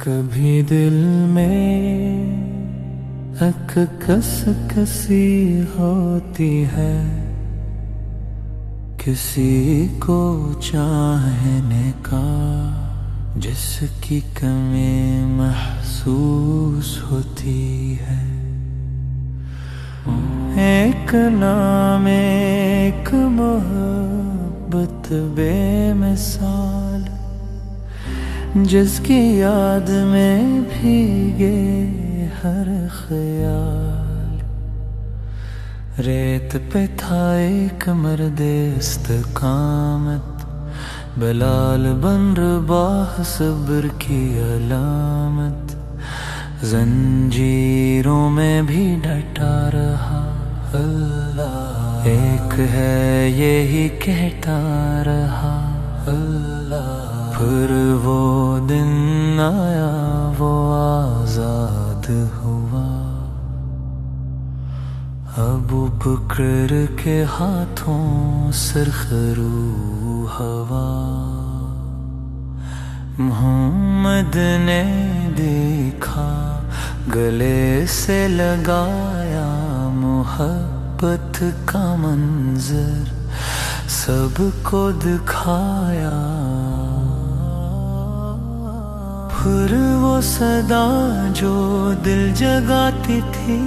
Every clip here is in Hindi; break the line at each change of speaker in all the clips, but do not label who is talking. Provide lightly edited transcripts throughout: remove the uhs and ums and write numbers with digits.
कभी दिल में एक कसकसी होती है, किसी को चाहने का जिसकी कमी महसूस होती है। एक नाम एक मोहब्बत बेमिसाल, जिसकी याद में भीगे हर ख्याल। रेत पे था एक मर्दे इस्तकामत, बलाल बन रबाह सब्र की अलामत। जंजीरों में भी डटा रहा अल्लाह, एक है यही कहता रहा अल्लाह। फिर वो दिन आया वो आजाद हुआ, अबू बकर के हाथों सरखरू हवा। मोहम्मद ने देखा गले से लगाया मोहब्बत का मंजर, सबको दिखाया। फिर वो सदा जो दिल जगाती थी,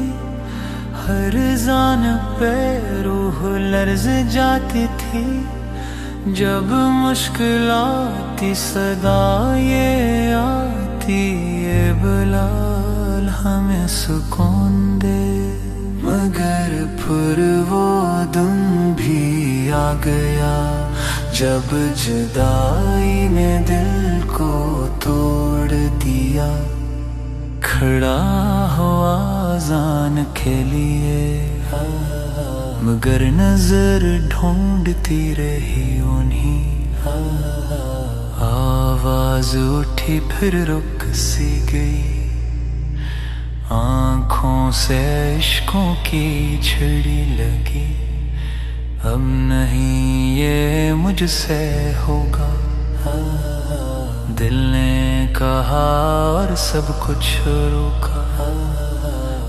हर जान पे रूह लर्ज जाती थी। जब मुश्किल आती सदा ये आती, ये बिलाल हमें सुकून दे। मगर फिर वो दिन भी आ गया जब जुदाई ने दिल को तोड़ दिया। खड़ा हुआ अज़ान के लिए, मगर नजर ढूंढती रही उन्हीं। आवाज उठी फिर रुक सी गई, आंखों से इश्कों की झड़ी लगी। अब नहीं ये मुझसे होगा, दिल ने कहा और सब कुछ रुका।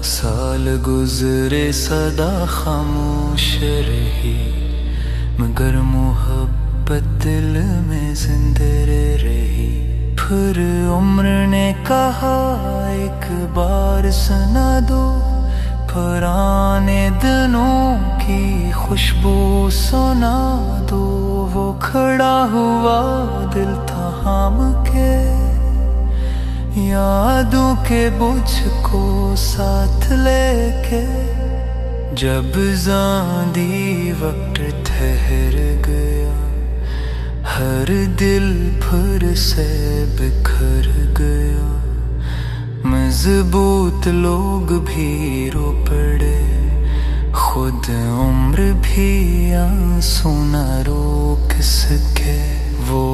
साल गुजरे सदा खामोश रही, मगर मोहब्बत दिल में जिंदे रही। फिर उम्र ने कहा एक बार सुना दो, पुराने दिनों की खुशबू सुना दो। वो खड़ा हुआ दिल थाम के, यादों के बोझ को साथ लेके। जब ज़ांदी वक्त ठहर गया, हर दिल फिर से बिखर गया। मजबूत लोग भी रो पड़े, खुद उम्र भी आंसू न रोक सके। वो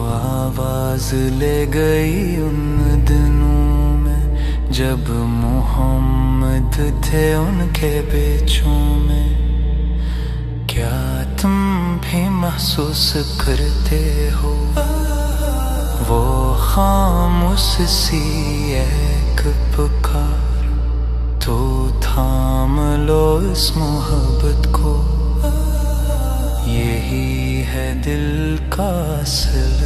आवाज ले गई उन दिनों में, जब मोहम्मद थे उनके बेचों में। क्या तुम भी महसूस करते हो वो खामोश सी एक पुकार? तो थाम लो इस मोहब्बत को, यही है दिल का असल